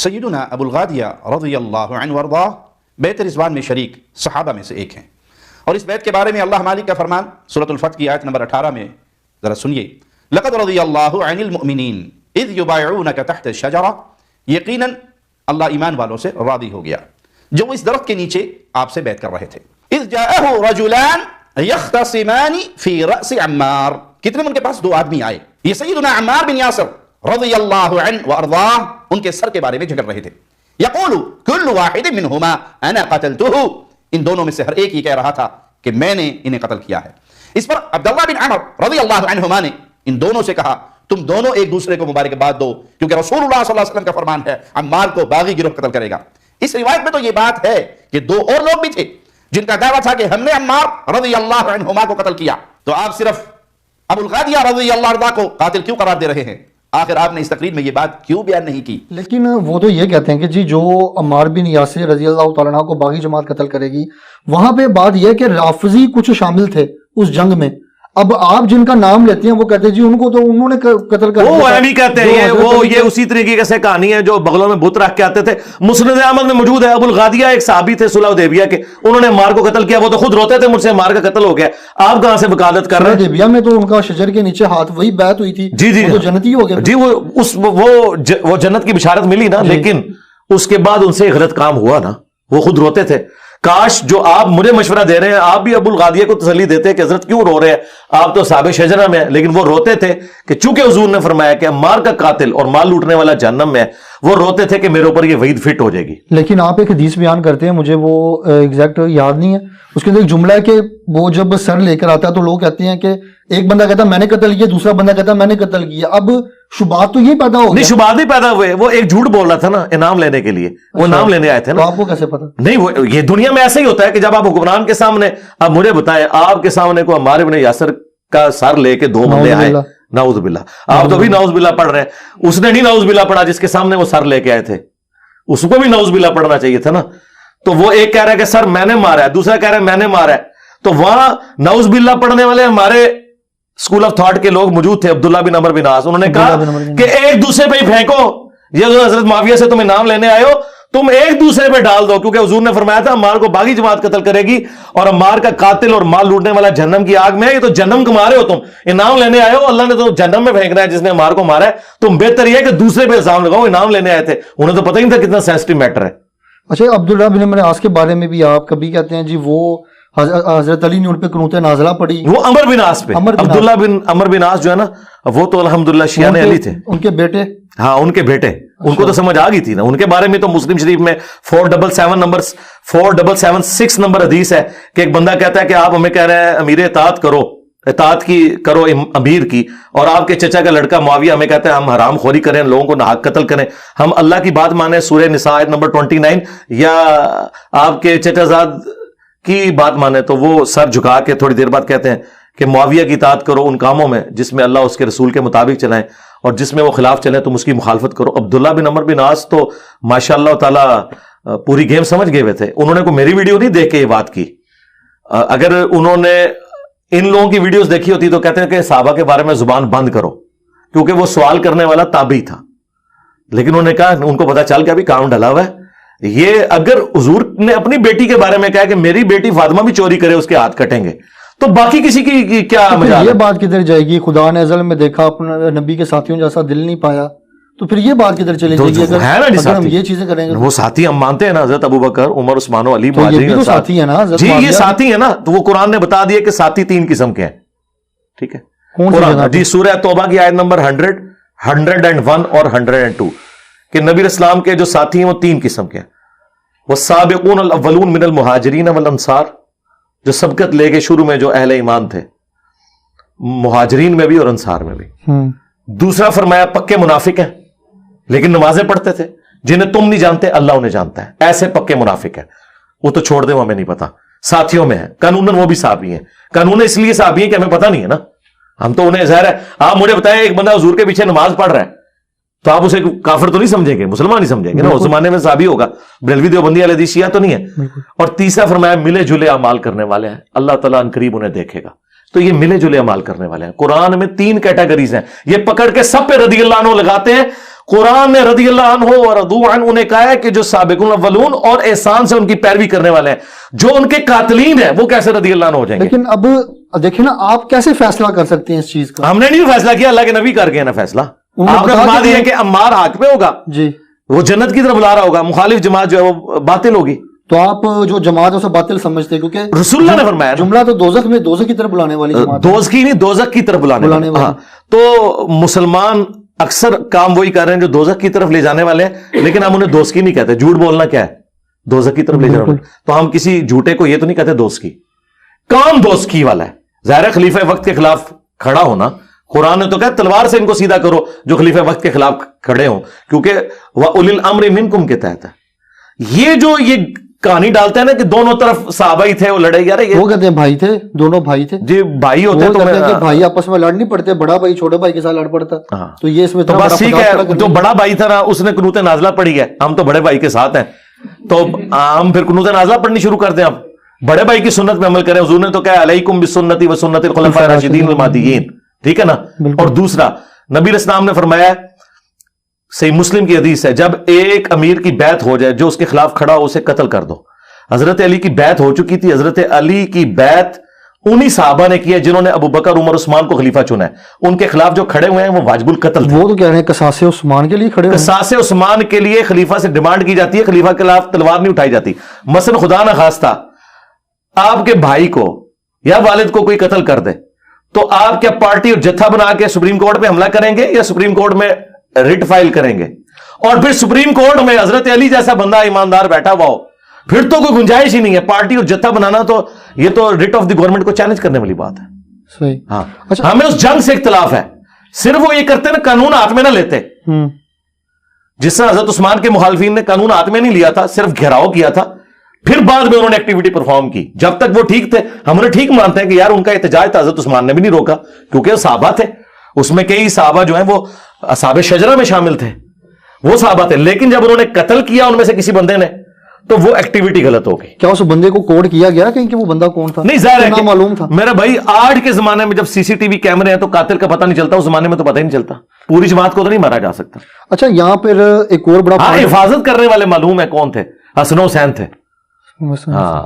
سیدنا ابو الغادیہ رضی اللہ عنہ وارضاہ بیت رضوان میں شریک صحابہ میں سے ایک ہیں، اور اس بیت کے بارے میں اللہ مالک کا فرمان سورۃ الفتح کی آیت نمبر 18 میں ذرا سنیے، لقد رضی اللہ عن المؤمنین اذ یبایعونک تحت الشجرہ، یقیناً اللہ ایمان والوں سے راضی ہو گیا جو اس درخت کے نیچے آپ سے بیعت کر رہے تھے۔ اذ جاءہ رجلان یختصمان فی رأس عمار، کتنے ان کے پاس دو آدمی آئے، یہ سیدنا عمار بن یاسر رضی اللہ عنہ وارضاہ ان کے سر کے بارے میں جھگڑ رہے تھے۔ یقول کل واحد منہما انا قتلتہ، ان دونوں میں سے ہر ایک یہ کہہ رہا تھا کہ میں نے انہیں قتل کیا ہے۔ اس پر عبداللہ بن عمر رضی اللہ عنہما نے ان دونوں سے کہا تم دونوں ایک دوسرے کو مبارکباد دو، کیونکہ رسول اللہ صلی اللہ علیہ وسلم کا فرمان ہے عمار کو باغی گروہ قتل کرے گا۔ اس روایت میں تو یہ بات ہے کہ دو اور لوگ بھی تھے جن کا دعویٰ تھا کہ ہم نے عمار رضی اللہ عنہما کو قتل کیا، تو آپ صرف ابو الغادیہ رضی اللہ عنہ کو قاتل کیوں قرار دے رہے ہیں؟ آخر آپ نے اس تقریر میں یہ بات کیوں بیان نہیں کی؟ لیکن وہ تو یہ کہتے ہیں کہ جی جو عمار بن یاسر رضی اللہ تعالیٰ عنہ کو باغی جماعت قتل کرے گی، وہاں پہ بات یہ کہ رافضی کچھ شامل تھے اس جنگ میں، اب آپ جن کا نام لیتے ہیں وہ کہتے ہیں جی ان کو تو انہوں نے قتل کر وہ بھی کہتے ہیں وہ یہ اسی طریقے سے کہانی ہے جو بغلوں میں بت رکھ کے آتے تھے۔ مسند احمد میں موجود ہے، ابو الغادیہ ایک صحابی تھے صلح حدیبیہ کے، انہوں نے عمار کو قتل کیا، وہ تو خود روتے تھے مجھ سے عمار کا قتل ہو گیا، آپ کہاں سے وکالت کر رہے ہیں؟ حدیبیہ میں تو ان کا شجر کے نیچے ہاتھ وہی بیعت ہوئی تھی، جی وہ تو جنتی ہو گئے جی، وہ جنت کی بشارت ملی نا، لیکن اس کے بعد ان سے غلط کام ہوا نا، وہ خود روتے تھے۔ کاش جو آپ مجھے مشورہ دے رہے ہیں آپ بھی ابو الغادیہ کو تسلی دیتے کہ حضرت کیوں رو رہے ہیں، آپ تو صحابہ شجرہ میں ہیں، لیکن وہ روتے تھے کہ چونکہ حضور نے فرمایا کہ عمار کا قاتل اور مال لوٹنے والا جہنم میں ہے، وہ روتے تھے کہ میرے اوپر یہ وعید فٹ ہو جائے گی۔ لیکن آپ ایک حدیث بیان کرتے ہیں، مجھے وہ ایگزیکٹ یاد نہیں ہے، اس کے اندر ایک جملہ ہے کہ وہ جب سر لے کر آتا ہے تو لوگ کہتے ہیں کہ ایک بندہ کہتا ہے میں نے قتل کیا، دوسرا بندہ کہتا ہے میں نے قتل کیا، اب شبہات تو یہ پیدا ہو گئے۔ نہیں، شبہات نہیں پیدا ہوئے، وہ ایک جھوٹ بول رہا تھا نا انعام لینے کے لیے، وہ انعام لینے آئے تھے نا۔ تو آپ کو کیسے پتا؟ نہیں، وہ یہ دنیا میں ایسا ہی ہوتا ہے کہ جب آپ حکمران کے سامنے، اب مجھے بتائیں آپ کے سامنے کو عمار بن یاسر کا سر لے کے دو بندے آئے، نعوذ باللہ، آپ تو بھی نعوذ باللہ پڑھ رہے ہیں، اس نے نہیں نعوذ باللہ پڑھا جس کے سامنے وہ سر لے کے آئے تھے، اس کو بھی نعوذ باللہ پڑھنا چاہیے تھا نا۔ تو وہ ایک کہہ رہا ہے کہ سر میں نے مارا ہے، دوسرا کہہ رہا ہے میں نے مارا ہے، تو وہاں نعوذ باللہ پڑھنے والے ہمارے اسکول آف تھاٹ کے لوگ موجود تھے، عبداللہ بن عمر بن عاص، انہوں نے کہا کہ ایک دوسرے پہ ہی پھینکو، یہ حضرت معاویہ سے تم انعام لینے آئے ہو، تم ایک دوسرے پہ ڈال دو، کیونکہ حضور نے فرمایا تھا عمار کو باغی جماعت قتل کرے گی اور عمار کا قاتل اور مال لوٹنے والا جہنم کی آگ میں ہے، یہ تو جہنم کما رہے ہو، تم انعام لینے آئے ہو، اللہ نے تو جہنم میں پھینکنا ہے جس نے عمار کو مارا ہے، تم بہتر یہ ہے کہ دوسرے پہ الزام لگاؤ، انعام لینے آئے تھے، انہیں تو پتہ ہی نہیں تھا کتنا سینسٹیو میٹر ہے۔ اچھا، عبداللہ بن عمر عاص کے بارے میں بھی آپ کبھی کہتے ہیں جی وہ حضرت علی نے ان پہ قنوت نازلہ پڑھی، وہ عمر بن عاص پہ، عبداللہ بن عمر بن عاص جو ہے نا وہ تو الحمدللہ شیعہ علی تھے، ان کے بیٹے، ہاں ان کے بیٹے، ان کو تو سمجھ آ گئی تھی نا، ان کے بارے میں تو مسلم شریف میں 4776 نمبر حدیث ہے کہ ایک بندہ کہتا ہے کہ آپ ہمیں کہہ رہے ہیں امیر اطاعت کرو، اطاعت کی کرو امیر کی، اور آپ کے چچا کا لڑکا معاویہ ہمیں کہتا ہے ہم حرام خوری کریں، لوگوں کو ناحق قتل کریں، ہم اللہ کی بات مانیں، سورہ نساء آیت نمبر 29، یا آپ کے چچا زاد کی بات مانیں، تو وہ سر جھکا کے تھوڑی دیر بعد کہتے ہیں کہ معاویہ کی اطاعت کرو ان کاموں میں جس میں اللہ اس کے رسول کے مطابق چلائیں، اور جس میں وہ خلاف چلیں تم اس کی مخالفت کرو۔ عبداللہ بن عمر بن عاص تو ماشاء اللہ تعالیٰ پوری گیم سمجھ گئے ہوئے تھے، انہوں نے کوئی میری ویڈیو نہیں دیکھ کے یہ بات کی، اگر انہوں نے ان لوگوں کی ویڈیوز دیکھی ہوتی تو کہتے ہیں کہ صحابہ کے بارے میں زبان بند کرو، کیونکہ وہ سوال کرنے والا تابعی تھا، لیکن انہوں نے کہا ان کو پتا چل کے ابھی کام ڈلا ہوا ہے، یہ اگر حضور نے اپنی بیٹی کے بارے میں کہا کہ میری بیٹی فاطمہ بھی چوری کرے اس کے ہاتھ کٹیں گے، تو باقی کسی کی کیا مجال؟ یہ بات کدھر جائے گی؟ خدا نے ازل میں دیکھا اپنا نبی کے ساتھیوں جیسا دل نہیں پایا، تو پھر یہ بات کدھر چلی جائے گی اگر ہم یہ چیزیں کریں گے؟ وہ ساتھی ہم مانتے ہیں نا، حضرت ابوبکر، عمر، عثمان و علی، مہاجرین ساتھی ہیں نا جی، یہ ساتھی ہیں نا، تو وہ قرآن نے بتا دیا کہ ساتھی 3 قسم کے ہیں، ٹھیک ہے جی، سورہ توبہ کی آیت نمبر 100، 101 اور 102 کہ نبی اسلام کے جو ساتھی ہیں وہ 3 قسم کے ہیں، والسابقون الاولون من المہاجرین والانصار، جو سبقت لے کے شروع میں جو اہل ایمان تھے، مہاجرین میں بھی اور انصار میں بھی۔ دوسرا فرمایا پکے منافق ہیں لیکن نمازیں پڑھتے تھے، جنہیں تم نہیں جانتے اللہ انہیں جانتا ہے، ایسے پکے منافق ہیں، وہ تو چھوڑ دیں وہ ہمیں نہیں پتا، ساتھیوں میں ہیں، قانوناً وہ بھی صحابی ہیں، قانون اس لیے صحابی ہیں کہ ہمیں پتہ نہیں ہے نا، ہم تو انہیں ظاہر ہے، آپ مجھے بتائیں ایک بندہ حضور کے پیچھے نماز پڑھ رہا ہے تو آپ اسے کافر تو نہیں سمجھیں گے، مسلمان نہیں سمجھیں گے نا، اس زمانے میں صحابی ہوگا، بریلوی دیوبندی اہل حدیث شیعہ تو نہیں ہے۔ اور تیسرا فرمایا ملے جلے اعمال کرنے والے ہیں، اللہ تعالیٰ ان قریب انہیں دیکھے گا، تو یہ ملے جلے عمل کرنے والے ہیں۔ قرآن میں 3 کیٹیگریز ہیں، یہ پکڑ کے سب پہ رضی اللہ عنہ لگاتے ہیں۔ قرآن نے رضی اللہ عنہ اور رضوا عنہ انہیں کہا ہے کہ جو سابقون الاولون اور احسان سے ان کی پیروی کرنے والے ہیں، جو ان کے قاتلین ہیں وہ کیسے رضی اللہ عنہ ہو جائیں گے؟ لیکن اب دیکھیں نا، آپ کیسے فیصلہ کر سکتے ہیں اس چیز کا؟ ہم نے نہیں فیصلہ کیا، اللہ کے نبی کر گئے نا فیصلہ. آپ نے فرما دیا کہ عمار حق پہ ہوگا، جی وہ جنت کی طرف بلا رہا ہوگا، مخالف جماعت جو ہے وہ باطل ہوگی. تو آپ جو جماعت ہے اسے باطل سمجھتے ہیں، کیونکہ رسول اللہ نے فرمایا نا، جملہ تو دوزخ میں، دوزخ کی طرف بلانے والی جماعت ہے. دوزخ کی نہیں، دوزخ کی طرف بلانے بلانے والے. والے. ہاں، تو مسلمان اکثر کام وہی کر رہے ہیں جو دوزخ کی طرف لے جانے والے ہیں، لیکن ہم انہیں دوست کی نہیں کہتے. جھوٹ بولنا کیا ہے؟ دوزخ کی طرف لے جانے والے. تو ہم کسی جھوٹے کو یہ تو نہیں کہتے دوست کی. کام دوست کی والا ہے. ظاہر خلیفہ وقت کے خلاف کھڑا ہونا، قرآن نے تو کہا تلوار سے ان کو سیدھا کرو جو خلیفہ وقت کے خلاف کھڑے ہوں، کیونکہ وَأُولِي الْأَمْرِ مِنْكُمْ کے تحت ہے. یہ جو یہ کہانی ڈالتے ہیں نا کہ دونوں طرف صحابہ ہی تھے وہ لڑے، یار وہ کہتے ہیں بھائی تھے، دونوں بھائی تھے. جی بھائی ہوتے وہ تو کہتے ہیں کہ بھائی آپس میں لڑ نہیں پڑتے، بڑا بھائی چھوٹے بھائی کے ساتھ لڑ پڑتا. تو یہ اس میں تو بس ٹھیک ہے، جو بڑا بھائی تھا نا اس نے قنوت نازلہ پڑھی ہے، ہم تو بڑے بھائی کے ساتھ ہیں، تو ہم پھر قنوت نازلہ پڑھنی شروع کر دیں. اب بڑے بھائی کی سنت پہ عمل کریں. حضور نے تو کہا علیکم بسنتی و سنت الخلفاء الراشدین المہدیین، ٹھیک ہے نا. اور دوسرا نبی علیہ السلام نے فرمایا، صحیح مسلم کی حدیث ہے، جب ایک امیر کی بیعت ہو جائے جو اس کے خلاف کھڑا ہو اسے قتل کر دو. حضرت علی کی بیعت ہو چکی تھی. حضرت علی کی بیعت انہی صحابہ نے کی ہے جنہوں نے ابو بکر عمر عثمان کو خلیفہ چنا ہے. ان کے خلاف جو کھڑے ہوئے ہیں وہ واجب القتل تھے. وہ تو کہہ رہے ہیں قصاص عثمان کے لیے کھڑے ہوئے ہیں. قصاص عثمان کے لیے خلیفہ سے ڈیمانڈ کی جاتی ہے، خلیفہ کے خلاف تلوار نہیں اٹھائی جاتی. مثلا خدا نہ خواستہ آپ کے بھائی کو یا والد کو کوئی قتل کر دے تو آپ کیا پارٹی اور جتھا بنا کے سپریم کورٹ پہ حملہ کریں گے یا سپریم کورٹ میں ریٹ فائل کریں گے؟ اور پھر سپریم کورٹ میں حضرت علی جیسا بندہ ایماندار بیٹھا ہوا ہو، پھر تو کوئی گنجائش ہی نہیں ہے. پارٹی اور جتھا بنانا تو یہ تو ریٹ آف دی گورنمنٹ کو چیلنج کرنے والی بات ہے. صحیح. ہاں، اچھا. ہمیں اس جنگ سے اختلاف ہے. صرف وہ یہ کرتے نا قانون ہاتھ میں نہ لیتے، جس طرح حضرت عثمان کے مخالفین نے قانون ہاتھ میں نہیں لیا تھا، صرف گھیراؤ کیا تھا، پھر بعد میں انہوں نے ایکٹیویٹی پرفارم کی. جب تک وہ ٹھیک تھے ہم انہیں ٹھیک مانتے ہیں کہ یار ان کا احتجاج تھا، حضرت عثمان نے بھی نہیں روکا کیونکہ وہ صحابہ تھے. اس میں کئی صحابہ جو ہیں وہ اصحاب شجرہ میں شامل تھے، وہ صحابہ تھے. لیکن جب انہوں نے قتل کیا ان میں سے کسی بندے نے تو وہ ایکٹیویٹی غلط ہو گئی. کیا اس بندے کو کوڈ کیا گیا کہیں کہ وہ بندہ کون تھا؟ نہیں، ظاہر ہے کہ معلوم تھا. میرا بھائی آج کے زمانے میں جب سی سی ٹی وی کیمرے ہیں تو قاتل کا پتہ نہیں چلتا، اس زمانے میں تو پتہ ہی نہیں چلتا. پوری جماعت کو تو نہیں مارا جا سکتا. اچھا، یہاں پھر ایک اور بڑا ہاں، حفاظت کرنے والے معلوم ہے کون تھے، حسن و حسین تھے. ہاں